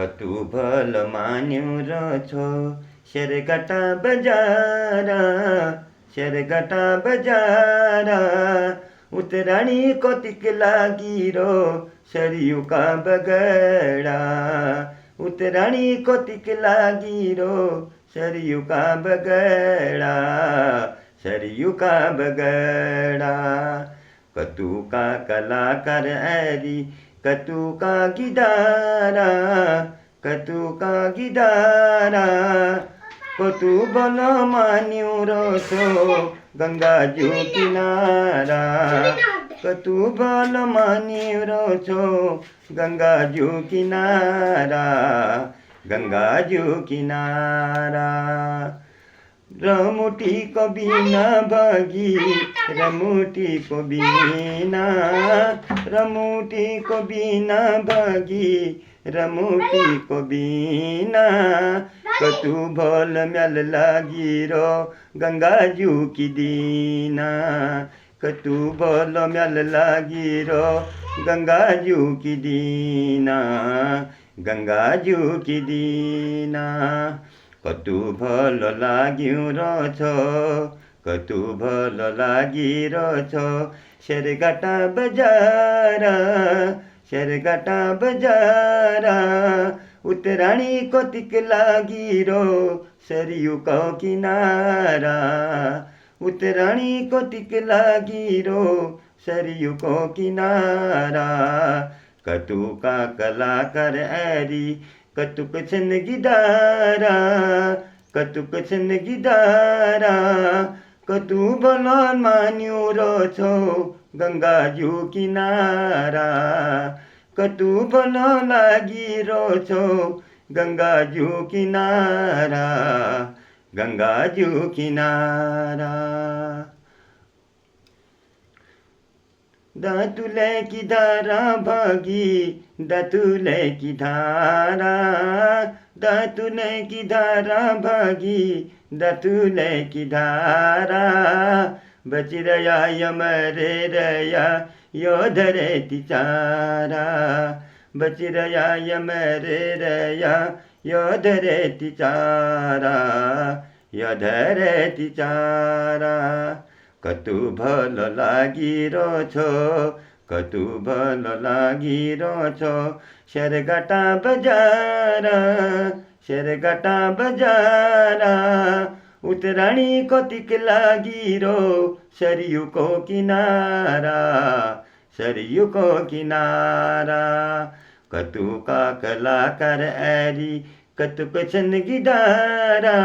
कतु भल मान्यौ रछो शेरघाटा बजारा, शेरघाटा बजारा। उतराणी कतिक लागिरो सरयुका बगडा, उतराणी कतिक लागिरो सरयुका बगडा, सरयुका बगडा। कतुका कलाकार ऐरी कतुका गिदारा, कतुका गिदारा। कतु बल मान्यौ रछो गंगाजु किनारा, कतु बल मान्यौ रछो गंगाजु किनारा, गंगाजु किनारा। रमुटी को बिना बगी, रमुटी को बिना, रमुटी को बिना बगी, रमुटी को बिना। कतु भल म्याल लागिरो गंगाजु की दीना, कतु भल म्याल लागिरो गंगाजु की दीना, गंगाजु की दीना। कतु भल लाग्यौ रछो, कतु भल लागिरछो शेरघाटा बजारा, शेरघाटा बजारा। उतराणी कतिक लागिरो सरयुको किनारा, उतराणी कतिक लागिरो सरयुको किनारा। कतुका कलाकार ऐरी कतुक छन् गिदारा, कतुक छन् गिदारा। कतु बल मान्यौ रछो गंगाजु किनारा, कतु बल लागिरछो गंगाजु किनारा, गंगाजु किनारा। दातुले की धारा भागी, दातुले की धारा, दातुले की धारा भागी, दातुले की धारा। बचिरया यमरे रया यो धरेति चारा, बचिरया यमरे रया यो धरेति चारा, यो धरेति चारा। कतु भल लागिरछो, कतु भल लागिरछो शेरघाटा बजारा, शेरघाटा बजारा। उतराणी कतिक लागिरो सरयुको किनारा, सरयुको किनारा। कतुका कलाकार ऐरी कतुक छन् गिदारा,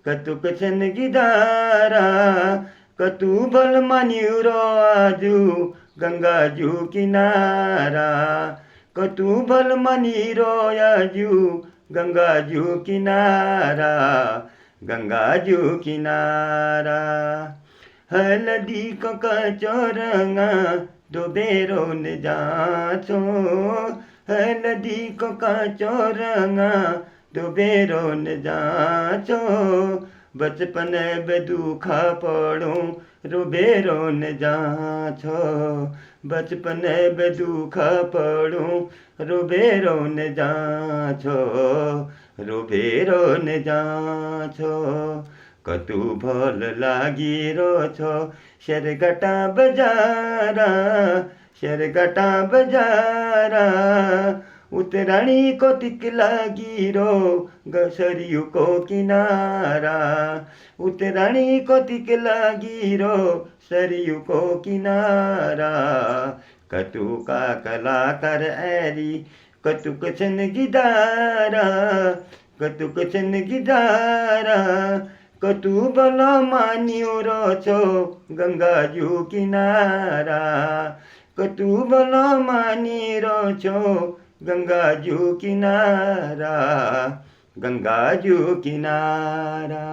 कतुक छन् गिदारा। कतु बल मान्यौ र आजु गंगाजु किनारा, कतु बल मानिरो आजु गंगाजु किनारा, गंगाजु किनारा। हल्दी को कचोरंगा दोबेरो ने जाछो, हल्दी को कचोरंगा दोबेरो ने जाछो। बचपन में दुखा पड़ो रोबेरो ने जाछो, बचपन में दुखा पड़ो रोबेरो ने जाछो, रोबेरो ने जाछो। कतु भल लागिरछो शेरघाटा बजारा, शेरघाटा बजारा। उतराणी कतिक लागिरो सरयुको किनारा, उतराणी कतिक लागिरो सरयुको किनारा। कतुका कलाकार ऐरी कतुक छन् गिदारा, कतुक छन् गिदारा। कतु बल मान्यौ रछो गंगाजु किनारा, कतु बल मानिरछो गंगाजु किनारा, गंगाजु किनारा।